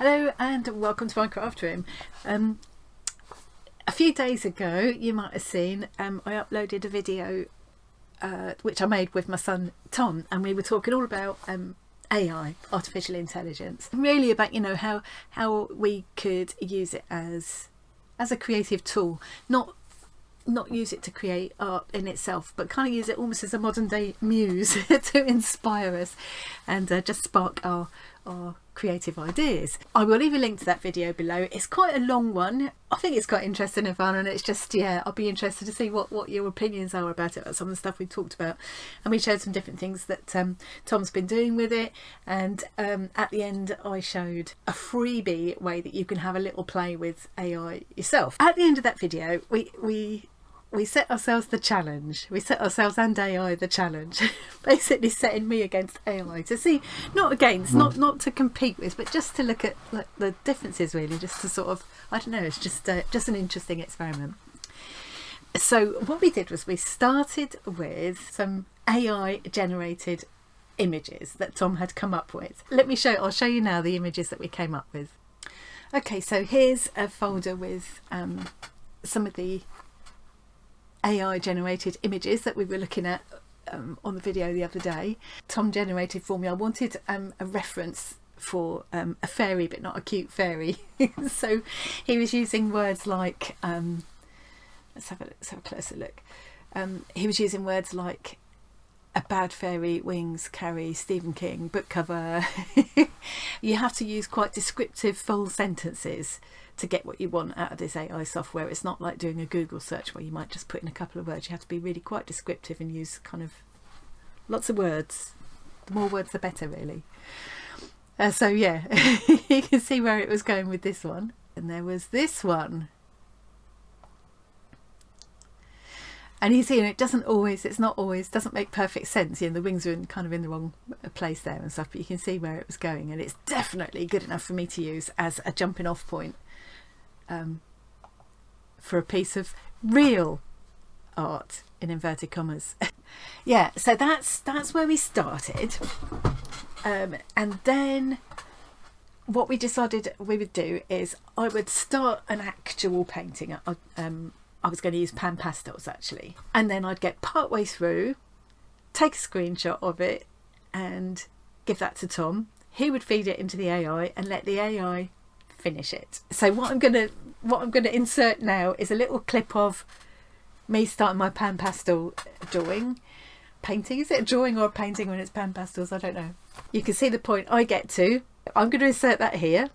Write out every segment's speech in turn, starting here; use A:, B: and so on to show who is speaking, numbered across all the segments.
A: Hello and welcome to my craft room. A few days ago you might have seen I uploaded a video which I made with my son Tom, and we were talking all about AI, artificial intelligence, really about how we could use it as a creative tool, not use it to create art in itself, but kind of use it almost as a modern day muse to inspire us and just spark our creative ideas. I will leave a link to that video below. It's quite a long one. I think it's quite interesting and fun, and it's just, yeah, I'll be interested to see what your opinions are about it, about some of the stuff we talked about. And we showed some different things that Tom's been doing with it, and at the end I showed a freebie way that you can have a little play with AI yourself. At the end of that video we set ourselves the challenge. We set ourselves and AI the challenge, basically setting me against AI to see, not against, not to compete with, but just to look at the differences, really, just to sort of, I don't know, it's just an interesting experiment. So what we did was we started with some AI generated images that Tom had come up with. I'll show you now the images that we came up with. Okay, so here's a folder with some of the AI generated images that we were looking at on the video the other day. Tom generated for me. I wanted a reference for a fairy, but not a cute fairy. So he was using words like let's have a closer look. He was using words like a bad fairy, wings, carry, Stephen King, book cover. You have to use quite descriptive full sentences to get what you want out of this AI software. It's not like doing a Google search where you might just put in a couple of words. You have to be really quite descriptive and use kind of lots of words. The more words the better, really. So yeah, you can see where it was going with this one. And there was this one. And you see, it doesn't make perfect sense. The wings are kind of in the wrong place there and stuff, but you can see where it was going, and it's definitely good enough for me to use as a jumping off point for a piece of real art, in inverted commas. Yeah, so that's where we started, and then what we decided we would do is I would start an actual painting. I was going to use pan pastels actually, and then I'd get part way through, take a screenshot of it and give that to Tom. He would feed it into the AI and let the AI finish it. So what I'm going to insert now is a little clip of me starting my pan pastel painting. Is it a drawing or a painting when it's pan pastels? I don't know. You can see the point I get to. I'm going to insert that here.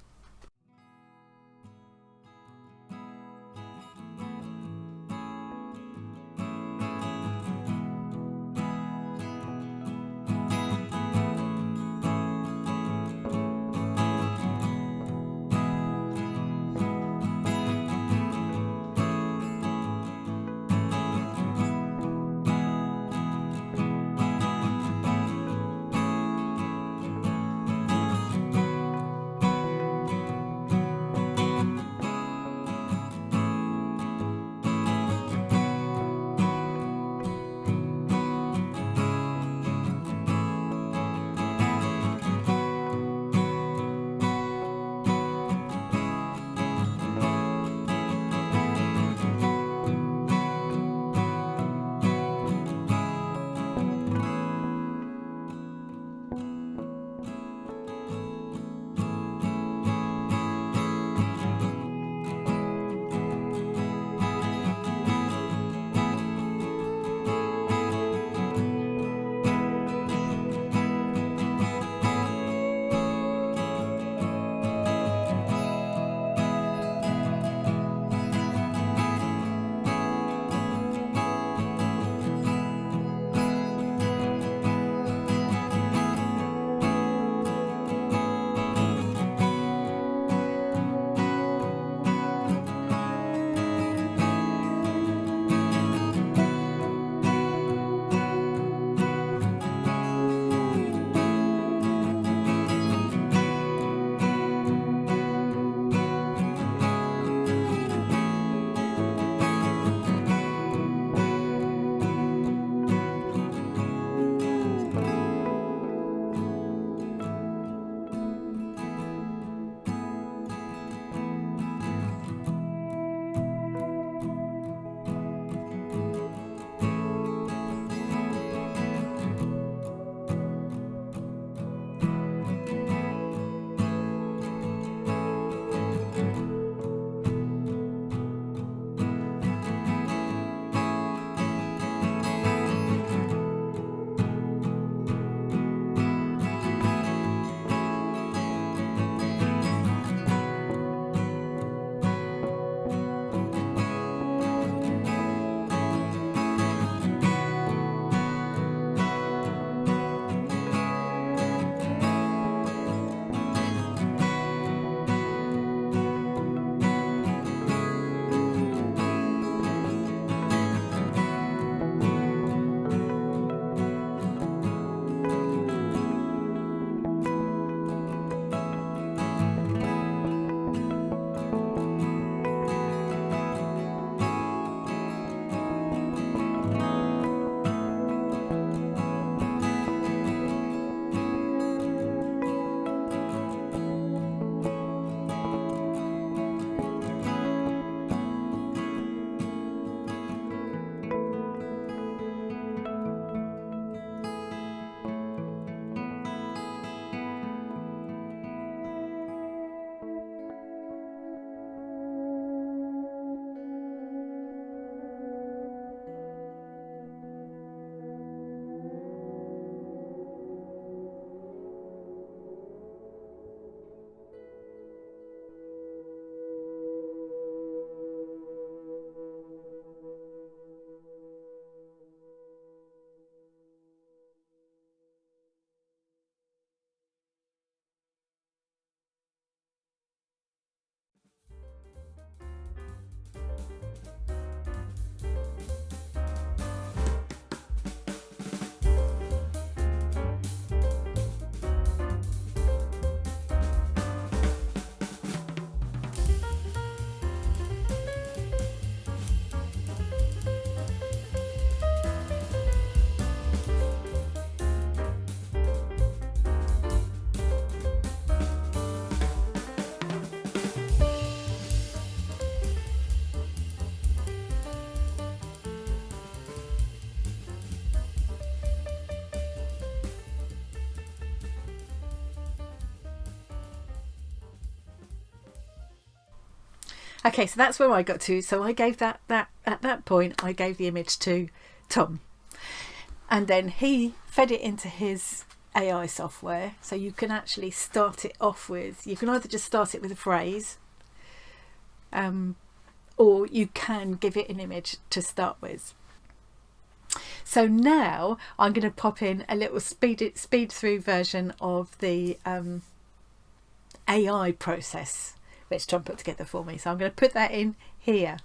A: Okay, so that's where I got to. So I gave that at that point I gave the image to Tom, and then he fed it into his AI software. So you can actually start it off with, you can either just start it with a phrase, or you can give it an image to start with. So now I'm going to pop in a little speed through version of the AI process which Tom put together for me. So I'm going to put that in here.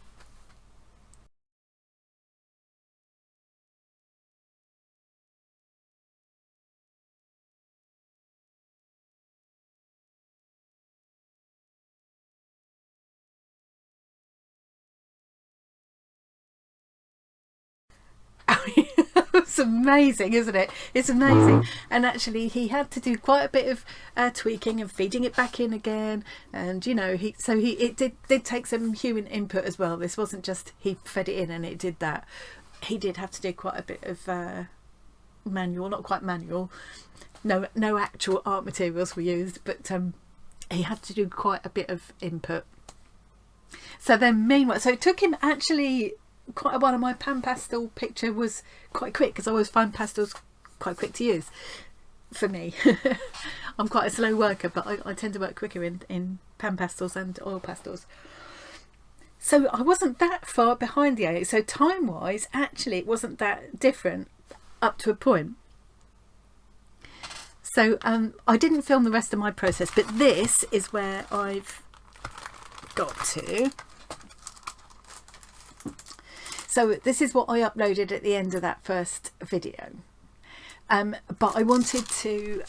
A: It's amazing, isn't it? It's amazing. And actually he had to do quite a bit of tweaking and feeding it back in again, and you know, it did take some human input as well. This wasn't just he fed it in and it did that. He did have to do quite a bit of manual, not quite manual, no actual art materials were used, but he had to do quite a bit of input. So then meanwhile, so it took him actually quite a while. My pan pastel picture was quite quick, because I always find pastels quite quick to use for me. I'm quite a slow worker, but I tend to work quicker in pan pastels and oil pastels. So I wasn't that far behind the AI. So time wise, actually it wasn't that different up to a point. So I didn't film the rest of my process, but this is where I've got to. So this is what I uploaded at the end of that first video, but I wanted to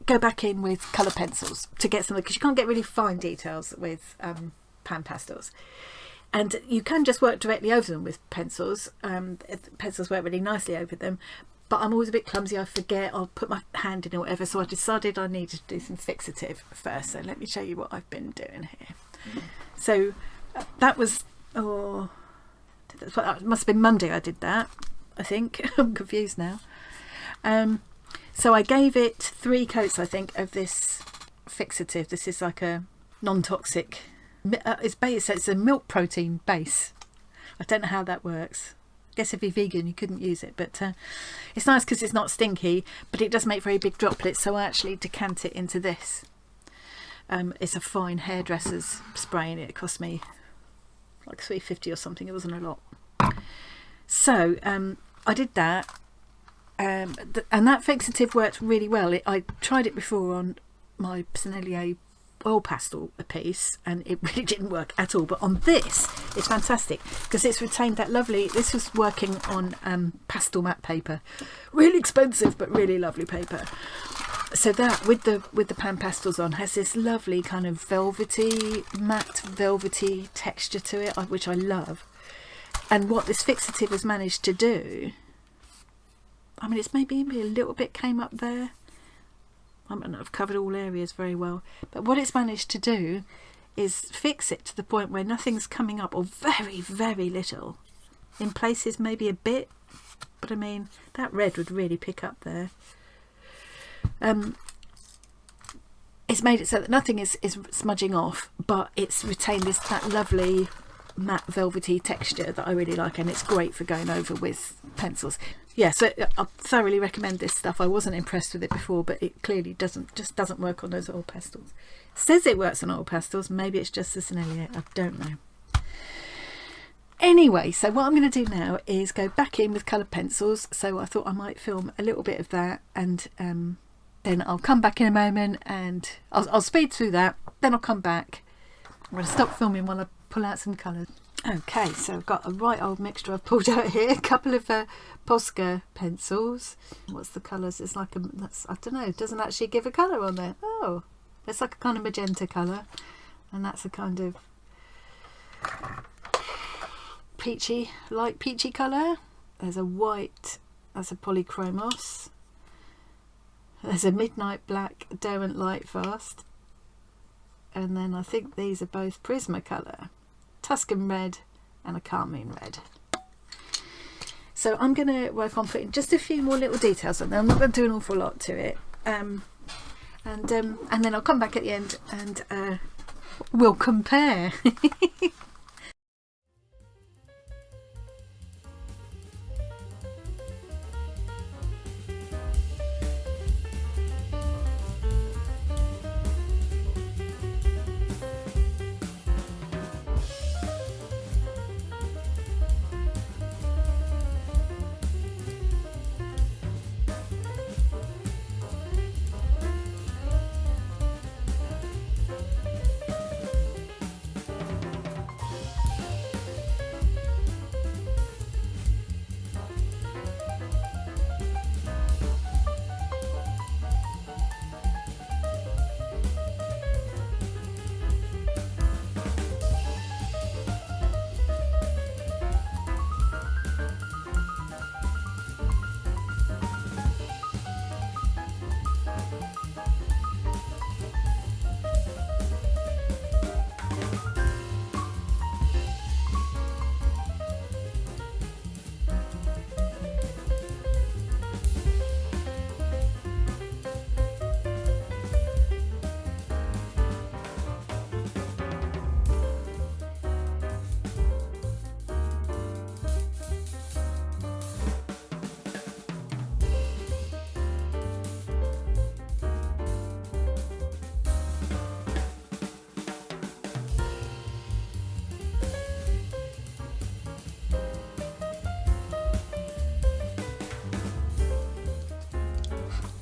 A: go back in with colour pencils to get some, because you can't get really fine details with pan pastels, and you can just work directly over them with pencils. Pencils work really nicely over them, but I'm always a bit clumsy, I forget, I'll put my hand in or whatever, so I decided I needed to do some fixative first. So let me show you what I've been doing here. So that was, oh, that must have been Monday I did that, I think. I'm confused now. So I gave it 3 coats, I think, of this fixative. This is like a non-toxic, it's a milk protein base. I don't know how that works. I guess if you're vegan you couldn't use it, but it's nice because it's not stinky, but it does make very big droplets, so I actually decant it into this. It's a fine hairdresser's spray, and it cost me like $3.50 or something. It wasn't a lot. So I did that, and that fixative worked really well. I tried it before on my Sennelier oil pastel piece, and it really didn't work at all, but on this it's fantastic because it's retained that lovely, this was working on pastel matte paper, really expensive but really lovely paper. So that with the pan pastels on has this lovely kind of velvety, matte velvety texture to it, which I love. And what this fixative has managed to do, I mean, it's maybe a little bit came up there. I don't know, I've covered all areas very well, but what it's managed to do is fix it to the point where nothing's coming up, or very, very little. In places maybe a bit, but I mean, that red would really pick up there. It's made it so that nothing is smudging off, but it's retained that lovely matte velvety texture that I really like, and it's great for going over with pencils. Yeah, so I thoroughly recommend this stuff. I wasn't impressed with it before, but it clearly doesn't work on those oil pastels. It says it works on oil pastels, maybe it's just the Sennelier, I don't know. Anyway, so what I'm going to do now is go back in with coloured pencils. So I thought I might film a little bit of that, and then I'll come back in a moment and I'll speed through that, then I'll come back. I'm going to stop filming while I pull out some colours. Okay, so I've got a right old mixture I've pulled out here. A couple of Posca pencils. What's the colours? It's like I don't know, it doesn't actually give a colour on there. Oh, it's like a kind of magenta colour, and that's a kind of peachy, light peachy colour. There's a white, that's a polychromos. There's a midnight black Derwent Lightfast, and then I think these are both Prismacolor, Tuscan red and a carmine red. So I'm going to work on putting just a few more little details on there. I'm not going to do an awful lot to it, and then I'll come back at the end and we'll compare.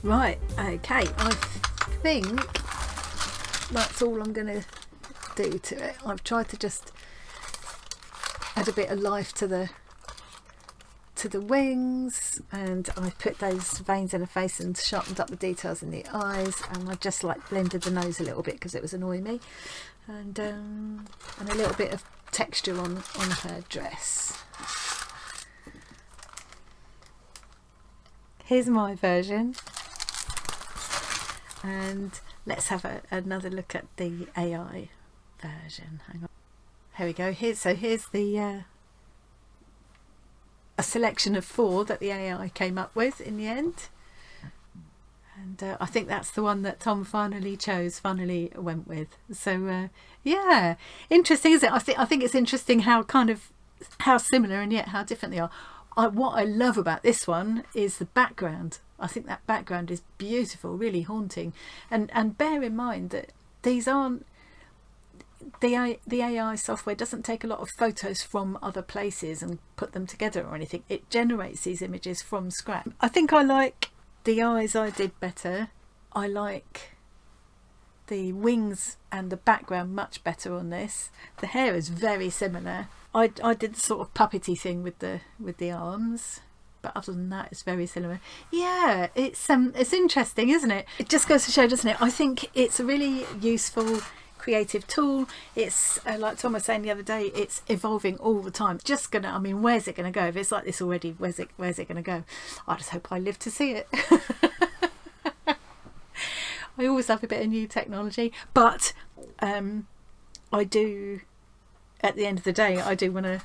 A: Right, okay, I think that's all I'm going to do to it. I've tried to just add a bit of life to the wings, and I've put those veins in the face and sharpened up the details in the eyes, and I just like blended the nose a little bit because it was annoying me, and a little bit of texture on her dress. Here's my version. And let's have another look at the AI version. Hang on. Here we go. Here's the a selection of 4 that the AI came up with in the end. And I think that's the one that Tom finally went with. So yeah, interesting, isn't it? I think it's interesting how similar and yet how different they are. What I love about this one is the background. I think that background is beautiful, really haunting. And bear in mind that these aren't, the AI software doesn't take a lot of photos from other places and put them together or anything. It generates these images from scratch. I think I like the eyes I did better. I like the wings and the background much better on this. The hair is very similar. I did the sort of puppety thing with the arms, but other than that, it's very similar. Yeah, it's interesting, isn't it? It just goes to show, doesn't it? I think it's a really useful, creative tool. It's like Tom was saying the other day, it's evolving all the time. It's just gonna, I mean, where's it gonna go? If it's like this already, where's it gonna go? I just hope I live to see it. I always love a bit of new technology, but I do. At the end of the day, I do want to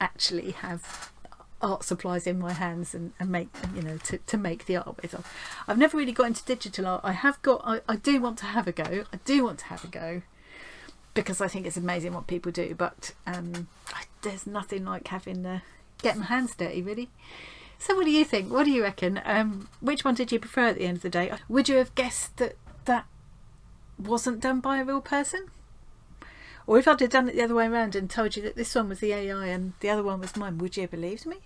A: actually have art supplies in my hands and make, you know, to make the art with. I've never really got into digital art. I do want to have a go. Because I think it's amazing what people do, but there's nothing like getting my hands dirty, really. So what do you think? What do you reckon? Which one did you prefer at the end of the day? Would you have guessed that wasn't done by a real person? Or if I'd have done it the other way around and told you that this one was the AI and the other one was mine, would you have believed me?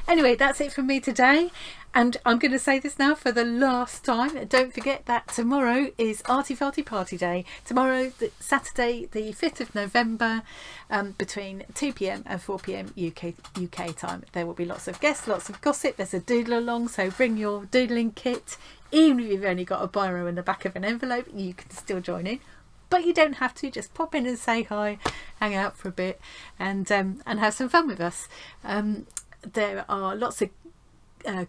A: Anyway, that's it from me today, and I'm going to say this now for the last time. Don't forget that tomorrow is Arty Farty Party Day. Tomorrow, Saturday the 5th of November, between 2 p.m. and 4 p.m. UK time. There will be lots of guests, lots of gossip. There's a doodle along, so bring your doodling kit. Even if you've only got a biro in the back of an envelope, you can still join in. But you don't have to. Just pop in and say hi, hang out for a bit, and have some fun with us. There are lots of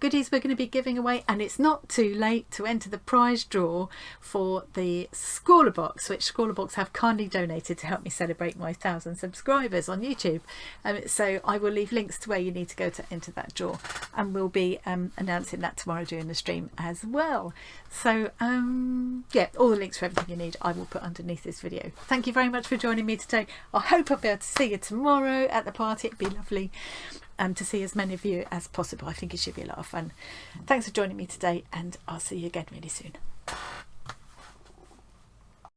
A: goodies we're going to be giving away, and it's not too late to enter the prize draw for the Squaller Box, which Squaller Box have kindly donated to help me celebrate my 1,000 subscribers on YouTube. So I will leave links to where you need to go to enter that draw, and we'll be announcing that tomorrow during the stream as well. So yeah, all the links for everything you need I will put underneath this video. Thank you very much for joining me today. I hope I'll be able to see you tomorrow at the party. It'd be lovely to see as many of you as possible. I think it should be a lot of fun. Thanks for joining me today, and I'll see you again really soon.